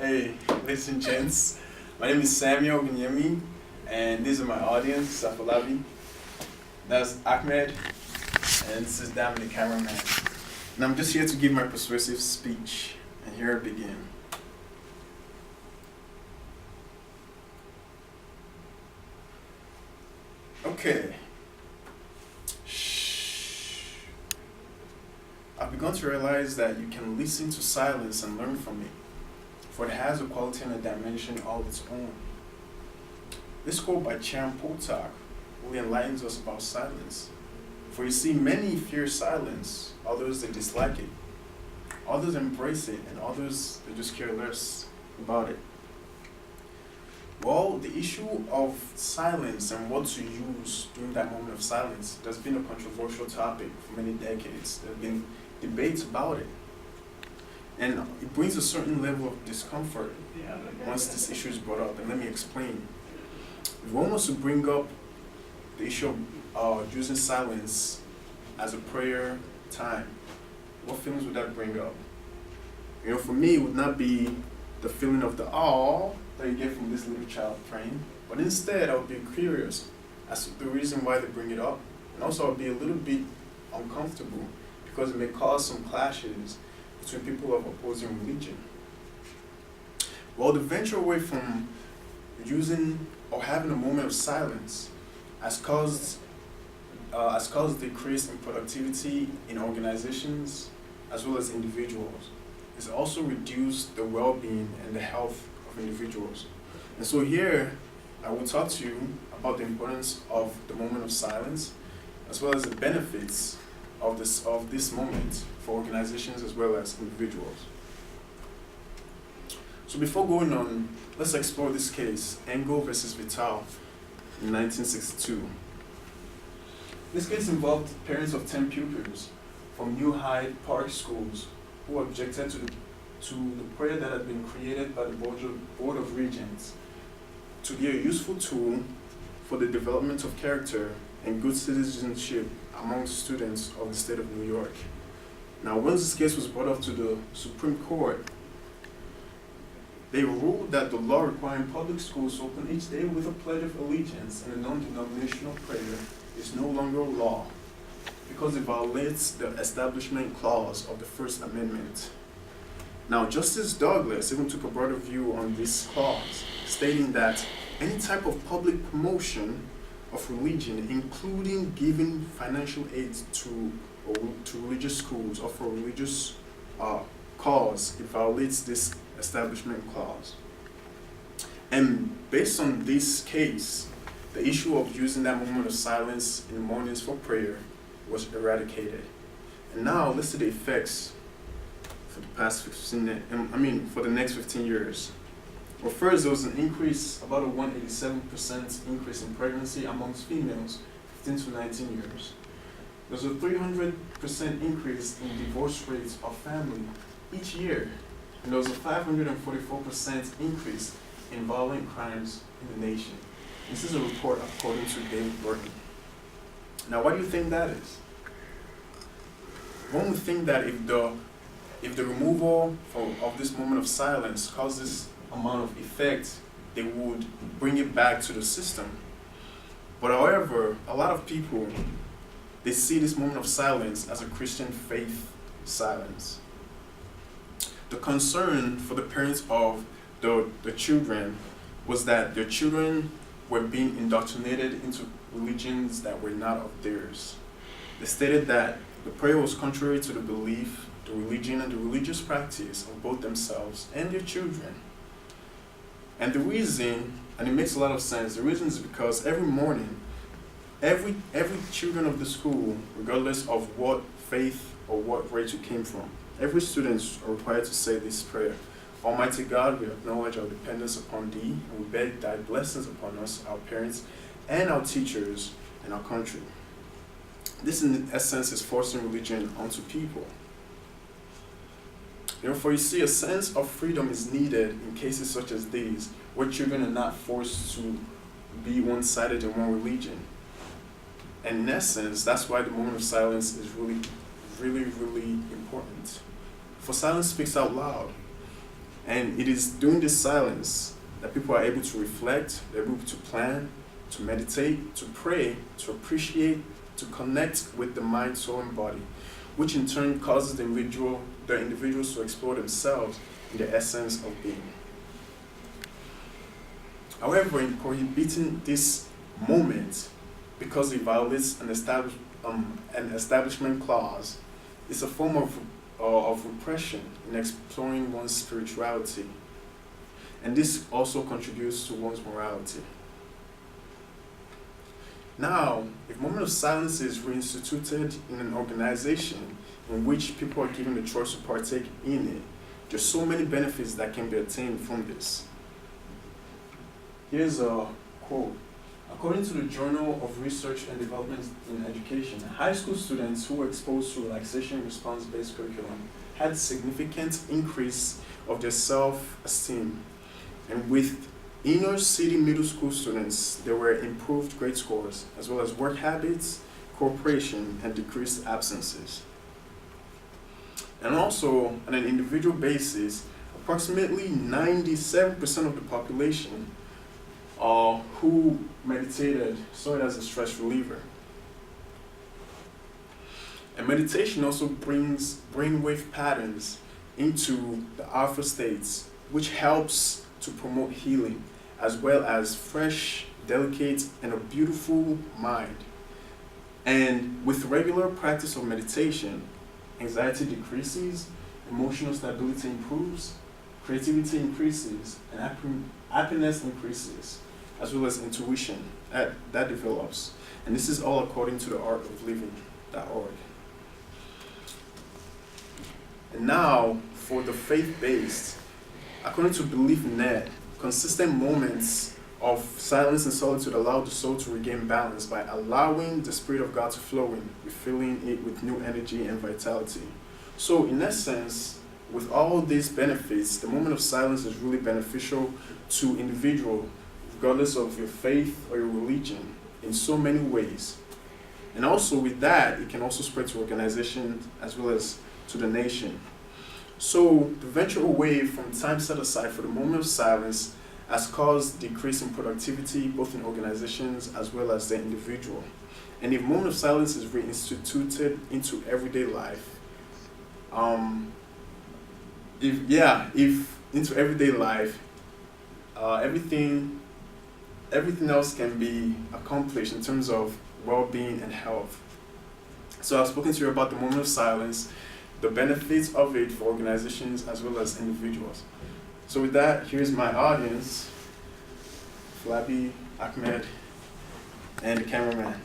Hey, ladies and gents, my name is Samuel Gunyemi, and these are my audience, Safalabi. That's Ahmed, and this is Dam, the cameraman. And I'm just here to give my persuasive speech, and here I begin. Okay. I've begun to realize that you can listen to silence and learn from it, for it has a quality and a dimension all its own. This quote by Chan Potak really enlightens us about silence. For you see, many fear silence, others they dislike it, others embrace it, and others they just care less about it. Well, the issue of silence and what to use during that moment of silence, there's been a controversial topic for many decades. There have been debates about it. And it brings a certain level of discomfort once this issue is brought up. And let me explain. If one wants to bring up the issue of using silence as a prayer time, what feelings would that bring up? For me, it would not be the feeling of the awe that you get from this little child praying, but instead I would be curious as to the reason why they bring it up, and also I'd be a little bit uncomfortable because it may cause some clashes between people of opposing religion. Well, the venture away from using or having a moment of silence has caused decrease in productivity in organizations as well as individuals. It's also reduced the well-being and the health of individuals. And so here, I will talk to you about the importance of the moment of silence, as well as the benefits of this moment for organizations as well as individuals. So before going on, let's explore this case, Engel versus Vital, in 1962. This case involved parents of 10 pupils from New Hyde Park schools who objected to the prayer that had been created by the Board of Regents to be a useful tool for the development of character and good citizenship among students of the state of New York. Now, once this case was brought up to the Supreme Court, they ruled that the law requiring public schools to open each day with a pledge of allegiance and a non-denominational prayer is no longer a law because it violates the Establishment Clause of the First Amendment. Now, Justice Douglas even took a broader view on this clause, stating that any type of public promotion of religion, including giving financial aid to religious schools or for religious cause, it violates this Establishment Clause. And based on this case, the issue of using that moment of silence in the mornings for prayer was eradicated. And now let's see the effects for the next 15 years. Well, first, there was an increase, about a 187% increase in pregnancy amongst females 15 to 19 years. There's a 300% increase in divorce rates of family each year. And there was a 544% increase in violent crimes in the nation. This is a report according to David Burton. Now, why do you think that is? One would think that if the removal of this moment of silence caused this amount of effect, they would bring it back to the system. But however, a lot of people, they see this moment of silence as a Christian faith silence. The concern for the parents of the children was that their children were being indoctrinated into religions that were not of theirs. They stated that the prayer was contrary to the belief, the religion, and the religious practice of both themselves and their children. And the reason, and it makes a lot of sense, the reason is because every morning, every children of the school, regardless of what faith or what race you came from, every student is required to say this prayer. Almighty God, we acknowledge our dependence upon Thee, and we beg Thy blessings upon us, our parents, and our teachers, and our country. This, in essence, is forcing religion onto people. For you see, a sense of freedom is needed in cases such as these, where children are not forced to be one-sided in one religion. And in essence, that's why the moment of silence is really, really, really important. For silence speaks out loud. And it is during this silence that people are able to reflect, they're able to plan, to meditate, to pray, to appreciate, to connect with the mind, soul, and body, which in turn causes the individuals to explore themselves in the essence of being. However, in prohibiting this moment, because it violates an establishment clause, it's a form of repression in exploring one's spirituality. And this also contributes to one's morality. Now, if moment of silence is reinstituted in an organization in which people are given the choice to partake in it, there's so many benefits that can be attained from this. Here's a quote. According to the Journal of Research and Development in Education, high school students who were exposed to relaxation response-based curriculum had significant increase of their self-esteem. And with inner city middle school students, there were improved grade scores, as well as work habits, cooperation, and decreased absences. And also, on an individual basis, approximately 97% of the population who meditated saw it as a stress reliever. And meditation also brings brainwave patterns into the alpha states, which helps to promote healing, as well as fresh, delicate, and a beautiful mind. And with regular practice of meditation, anxiety decreases, emotional stability improves, creativity increases, and happiness increases, as well as intuition that develops. And this is all according to the artofliving.org. And now, for the faith-based, according to BeliefNet, consistent moments of silence and solitude allow the soul to regain balance by allowing the Spirit of God to flow in, refilling it with new energy and vitality. So in essence, with all these benefits, the moment of silence is really beneficial to individuals, regardless of your faith or your religion, in so many ways. And also with that, it can also spread to organizations as well as to the nation. So the venture away from time set aside for the moment of silence has caused decrease in productivity, both in organizations as well as the individual. And if moment of silence is reinstituted into everyday life, everything else can be accomplished in terms of well-being and health. So I've spoken to you about the moment of silence, the benefits of it for organizations as well as individuals. So with that, here's my audience, Flabi, Ahmed, and the cameraman.